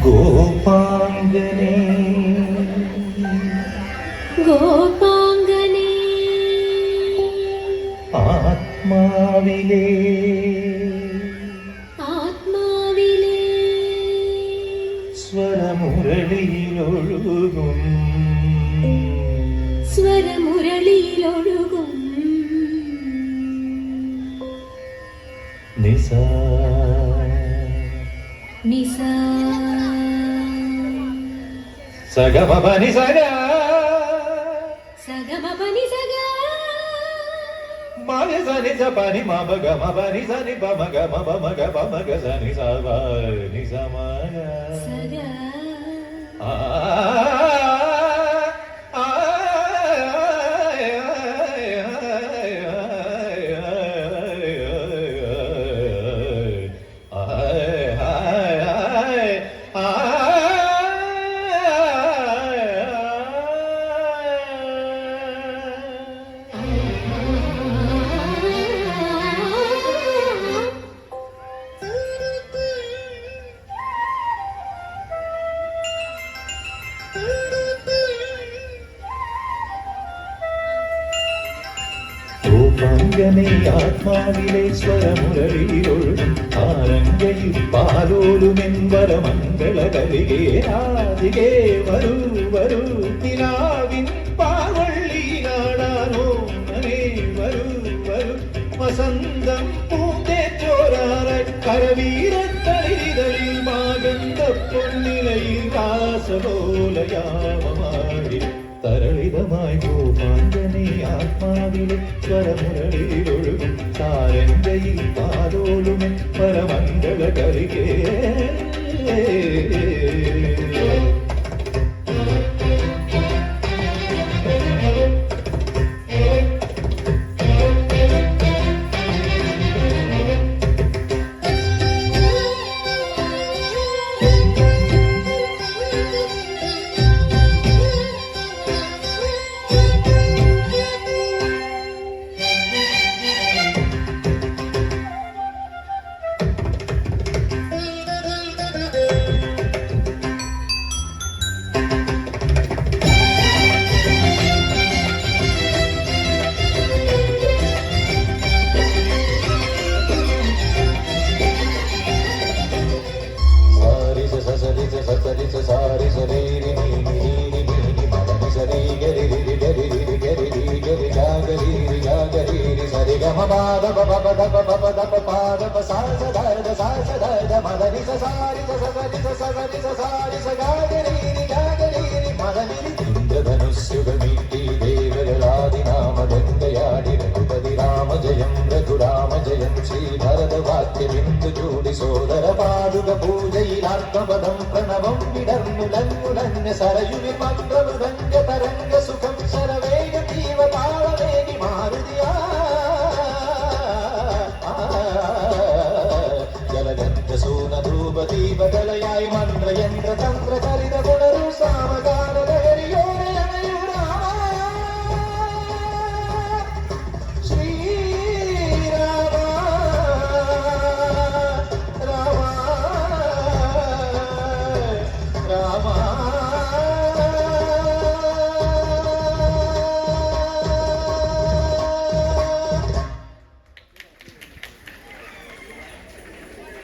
ഗോപാംഗനേ ഗോപാംഗനേ ആത്മാവിലേ ആത്മാവിലേ സ്വരമുരളിയിലൊഴുകും സ്വരമുരളിയിലൊഴുകും നിസ നിസ സഗമപനി സഗ സഗമപനി സഗ മഗ സനി സ പനി മബ ഗമ പനി സനി പമ ഗമ പമ ഗ പമ ഗ സനി സ പ നി സ മ ഗ സഗ ആ ഗോപാംഗനേ ആത്മാവിലെ സ്വരമുരളിയിലൊഴുകും ആരംഗയിൽ പാലോലുമെൻവരമംഗളകലികേ രാധികേ വരൂ വരൂ നിലാവിൻ പാവള്ളിയിലാടാനോ നനേ വരൂ വരൂ വസന്തം പൂന്തേറ്റോരാറായി കരവീരത്തളിരിതളിൽ മാകന്ത പൊന്നിലയിൽ രാസലോലയാമമാടി തരളിതമായി ഗോപാംഗനേ ആത്മാവിലെ സ്വരമുരളിയിലൊഴുകും താരങ്കയിൽ പാലോലുമൻ പരമംഗള കരികേ ധനുസ്യുഗമീട്ടി ദേവകളാദിനാമദണ്ഡയാടി രഘുപതി രാമ ജയം രഘുരാമ ജയം ശ്രീഭരതവാക്യബിന്ദു ചൂടി സോദര പാതുക പൂജയിലാത്മപദം പ്രണവം വിടർന്നുലങ്ങുലഞ്ഞ സരയുവി മന്ത്രമൃദംഗ തരംഗ സുഖം ശരവേഗ ജീവതാളവേഗി മാരുതിയാ ജലഗന്ധ സൂന ധൂപ ദീപകലയായി മന്ത്രയന്ത്ര തന്ത്ര ചലിത ഗുണരു സാമക